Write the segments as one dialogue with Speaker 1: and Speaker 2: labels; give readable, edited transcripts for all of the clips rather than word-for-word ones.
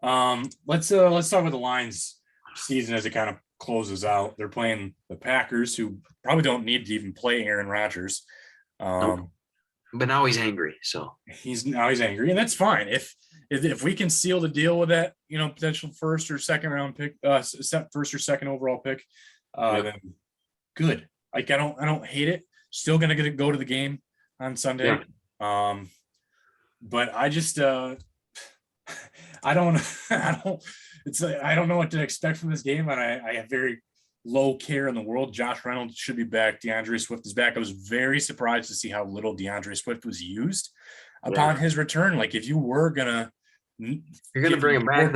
Speaker 1: Let's talk about the Lions season as it kind of closes out. They're playing the Packers, who probably don't need to even play Aaron Rodgers.
Speaker 2: Nope. But now he's angry. So
Speaker 1: He's angry, and that's fine. If we can seal the deal with that, potential first or second round pick, first or second overall pick, then good. Like I don't hate it. Still gonna get to go to the game on Sunday.
Speaker 2: Yeah.
Speaker 1: But I just I don't I don't know what to expect from this game, and I have very low care in the world. Josh Reynolds should be back. DeAndre Swift is back. I was very surprised to see how little DeAndre Swift was used upon his return. Like if you were gonna
Speaker 2: you're gonna bring him back,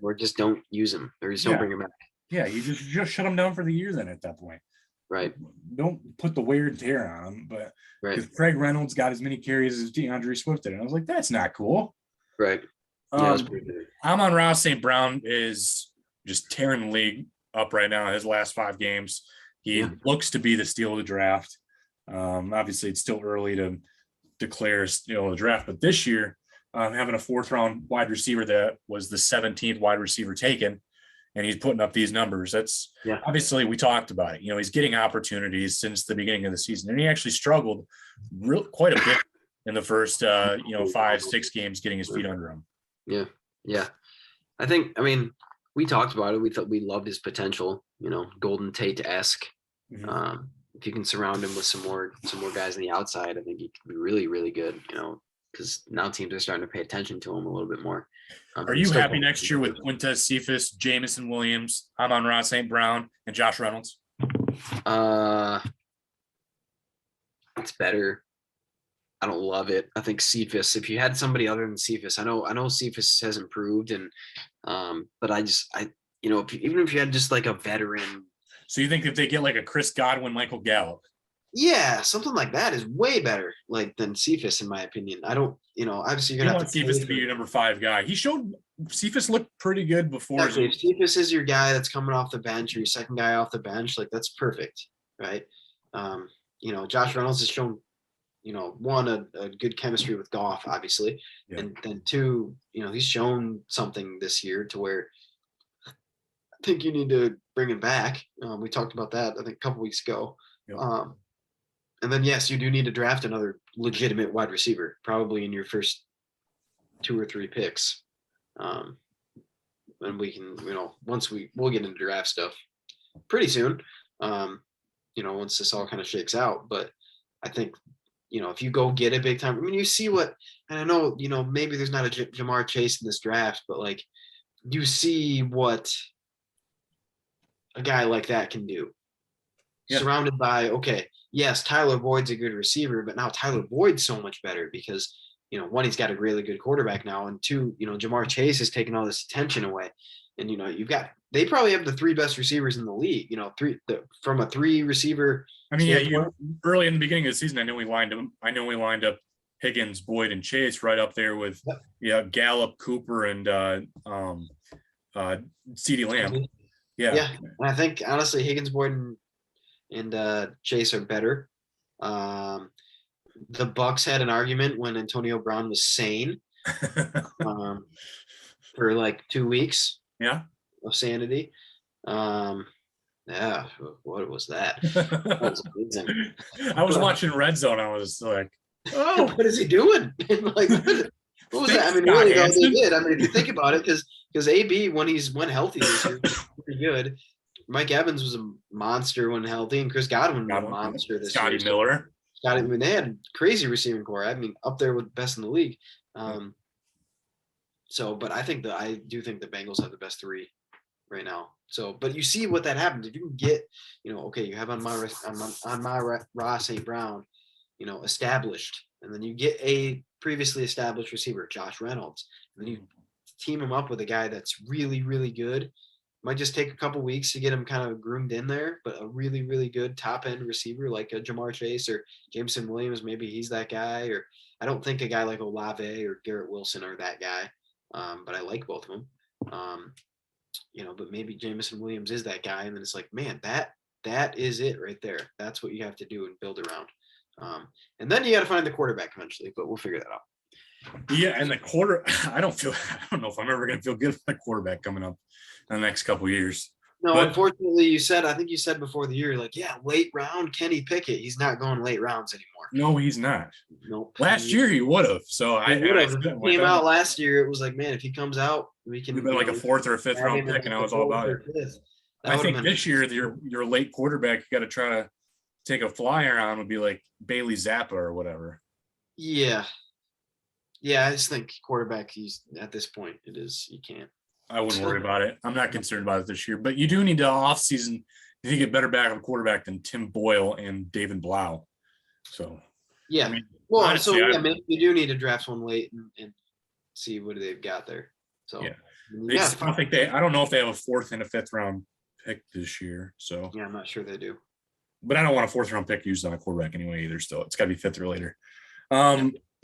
Speaker 2: or just don't use him, or just don't bring him back.
Speaker 1: Yeah, you just shut him down for the year then at that point.
Speaker 2: Right.
Speaker 1: Don't put the wear and tear on him. But Craig Reynolds got as many carries as DeAndre Swift did. And I was like, that's not cool.
Speaker 2: Right.
Speaker 1: Amon-Ra St. Brown is just tearing the league up right now in his last 5 games. He looks to be the steal of the draft. Obviously, it's still early to declare the draft, but this year, having a 4th-round wide receiver that was the 17th wide receiver taken, and he's putting up these numbers. That's obviously we talked about it. He's getting opportunities since the beginning of the season, and he actually struggled quite a bit in the first 5-6 games getting his feet under him.
Speaker 2: Yeah. We talked about it. We thought we loved his potential, Golden Tate-esque. Mm-hmm. If you can surround him with some more guys on the outside, I think he could be really, really good, because now teams are starting to pay attention to him a little bit more.
Speaker 1: Are you happy next year with Quintez Cephas, Jamison Williams, Amon-Ra St. Brown, and Josh Reynolds?
Speaker 2: It's better. I don't love it. I think Cephas, if you had somebody other than Cephas, I know Cephas has improved, and but even if you had just like a veteran.
Speaker 1: So you think if they get like a Chris Godwin, Michael Gallup?
Speaker 2: Yeah, something like that is way better, than Cephas, in my opinion. I don't, obviously you're gonna have to
Speaker 1: Cephas to be your number 5 guy. Cephas looked pretty good before.
Speaker 2: Exactly. If Cephas is your guy that's coming off the bench, or your second guy off the bench, that's perfect, right? Josh Reynolds has shown, one, a good chemistry with Goff, obviously, and then 2, he's shown something this year to where I think you need to bring him back. We talked about that, I think, a couple weeks ago. And then, yes, you do need to draft another legitimate wide receiver, probably in your first 2 or 3 picks. And we can, we'll get into draft stuff pretty soon, once this all kind of shakes out. But I think, if you go get a big time, you see what, and I know, maybe there's not a Jamar Chase in this draft, but you see what a guy like that can do. Surrounded by, yes, Tyler Boyd's a good receiver, but now Tyler Boyd's so much better because, 1, he's got a really good quarterback now, and 2, Jamar Chase is taking all this attention away. And, they probably have the 3 best receivers in the league, from a 3 receiver.
Speaker 1: Early in the beginning of the season, I know we lined up Higgins, Boyd, and Chase right up there with Gallup, Cooper, and CeeDee Lamb.
Speaker 2: Yeah. And I think, honestly, Higgins, Boyd, and Chase are better. The Bucks had an argument when Antonio Brown was sane for 2 weeks of sanity. What was that? That was amazing.
Speaker 1: I was watching Red Zone. I was like,
Speaker 2: oh, what is he doing? What was that? Really, though, they did. If you think about it, because AB, when healthy this year, was pretty good. Mike Evans was a monster when healthy, and Chris Godwin was a monster this year.
Speaker 1: Scotty Miller.
Speaker 2: They had crazy receiving core. Up there with best in the league. But I do think the Bengals have the best 3 right now. So, but you see what that happens if you can get, you have on my Ross St. Brown, established, and then you get a previously established receiver, Josh Reynolds, and then you team him up with a guy that's really, really good. Might just take a couple weeks to get him kind of groomed in there, but a really, really good top end receiver like a Jamar Chase or Jameson Williams, maybe he's that guy. Or I don't think a guy like Olave or Garrett Wilson are that guy, but I like both of them. But maybe Jameson Williams is that guy, and then it's man, that is it right there. That's what you have to do and build around. And then you got to find the quarterback eventually, but we'll figure that out.
Speaker 1: Yeah, and the I don't know if I'm ever going to feel good with my quarterback coming up in the next couple of years.
Speaker 2: No,
Speaker 1: But
Speaker 2: unfortunately, I think you said before the year, like, yeah, late round Kenny Pickett. He's not going late rounds anymore.
Speaker 1: no, he's not.
Speaker 2: Nope.
Speaker 1: Last year he would have. So
Speaker 2: He would have.
Speaker 1: said,
Speaker 2: If he came out last year, it was like, man, if he comes out, we can.
Speaker 1: We've been like a 4th or a 5th round pick, and I was all about it. I think this year your late quarterback you got to try to take a flyer on would be like Bailey Zappa or whatever.
Speaker 2: Yeah. Yeah, I just think quarterback, he's at this point, you can't.
Speaker 1: I wouldn't worry about it. I'm not concerned about it this year, but you do need to offseason if you get better backup quarterback than Tim Boyle and David Blau. So,
Speaker 2: yeah. I mean, well, honestly, maybe you do need to draft one late and see what they've got there. So,
Speaker 1: yeah. I don't know if they have a 4th and a 5th round pick this year. So,
Speaker 2: yeah, I'm not sure they do.
Speaker 1: But I don't want a 4th round pick used on a quarterback anyway either. Still, it's got to be 5th or later.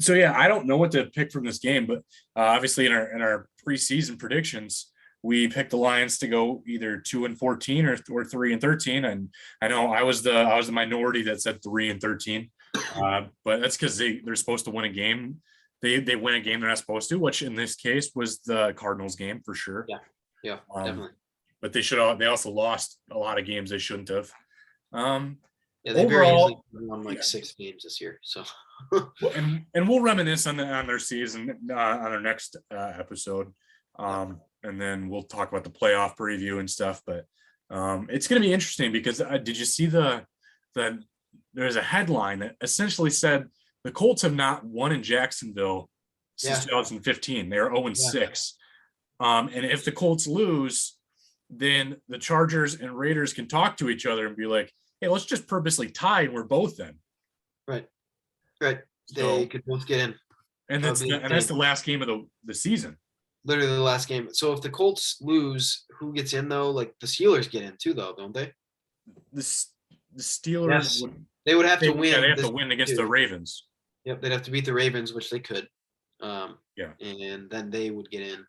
Speaker 1: So yeah, I don't know what to pick from this game, but obviously in our preseason predictions, we picked the Lions to go either 2-14 or 3-13. And I know I was the minority that said 3-13, but that's because they're supposed to win a game. They win a game they're not supposed to, which in this case was the Cardinals game for sure.
Speaker 2: Yeah, definitely.
Speaker 1: But they also lost a lot of games they shouldn't have.
Speaker 2: Yeah, they very easily won like 6 games this year. So,
Speaker 1: and we'll reminisce on their season on our next episode, and then we'll talk about the playoff preview and stuff. But it's going to be interesting because did you see there's a headline that essentially said the Colts have not won in Jacksonville since 2015. They are 0-6, and if the Colts lose, then the Chargers and Raiders can talk to each other and be like, hey, let's just purposely tie and we're both then.
Speaker 2: Right. They could both get in.
Speaker 1: And that's the last game of the season.
Speaker 2: Literally the last game. So if the Colts lose, who gets in though? Like the Steelers get in too though, don't they?
Speaker 1: The Steelers
Speaker 2: they would have to win.
Speaker 1: Yeah, they have to win against the Ravens.
Speaker 2: Yep, they'd have to beat the Ravens, which they could.
Speaker 1: And
Speaker 2: then they would get in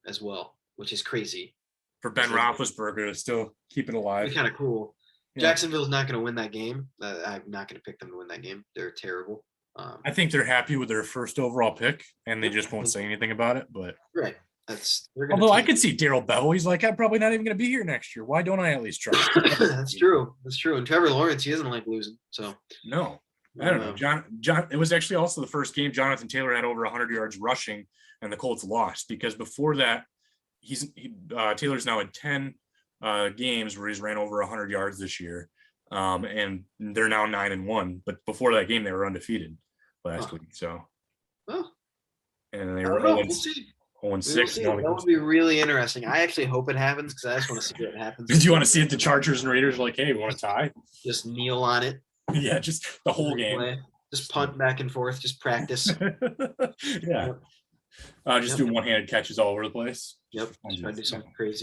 Speaker 2: as well, which is crazy.
Speaker 1: For Ben Roethlisberger to still keep it alive.
Speaker 2: It's kind of cool. Yeah. Jacksonville's not going to win that game. I'm not going to pick them to win that game. They're terrible.
Speaker 1: I think they're happy with their first overall pick, and they just won't say anything about it. But
Speaker 2: right,
Speaker 1: although I could see Darrell Bell, he's like, I'm probably not even going to be here next year. Why don't I at least try?
Speaker 2: That's true. And Trevor Lawrence, he doesn't like losing. So
Speaker 1: no, I don't know. John. It was actually also the first game Jonathan Taylor had over 100 yards rushing, and the Colts lost because before that, Taylor's now in 10 games where he's ran over 100 yards this year, and they're now 9-1. But before that game, they were undefeated last week. So, and they were 0-6.
Speaker 2: That would be really interesting. I actually hope it happens because I just want to see what happens.
Speaker 1: Did you want to see it? The Chargers and Raiders are like, hey, we want to tie?
Speaker 2: Just kneel on it.
Speaker 1: Yeah, just the whole game.
Speaker 2: Just punt back and forth. Just practice.
Speaker 1: Yeah. Just doing one-handed catches all over the place.
Speaker 2: Yep. Try to do something crazy.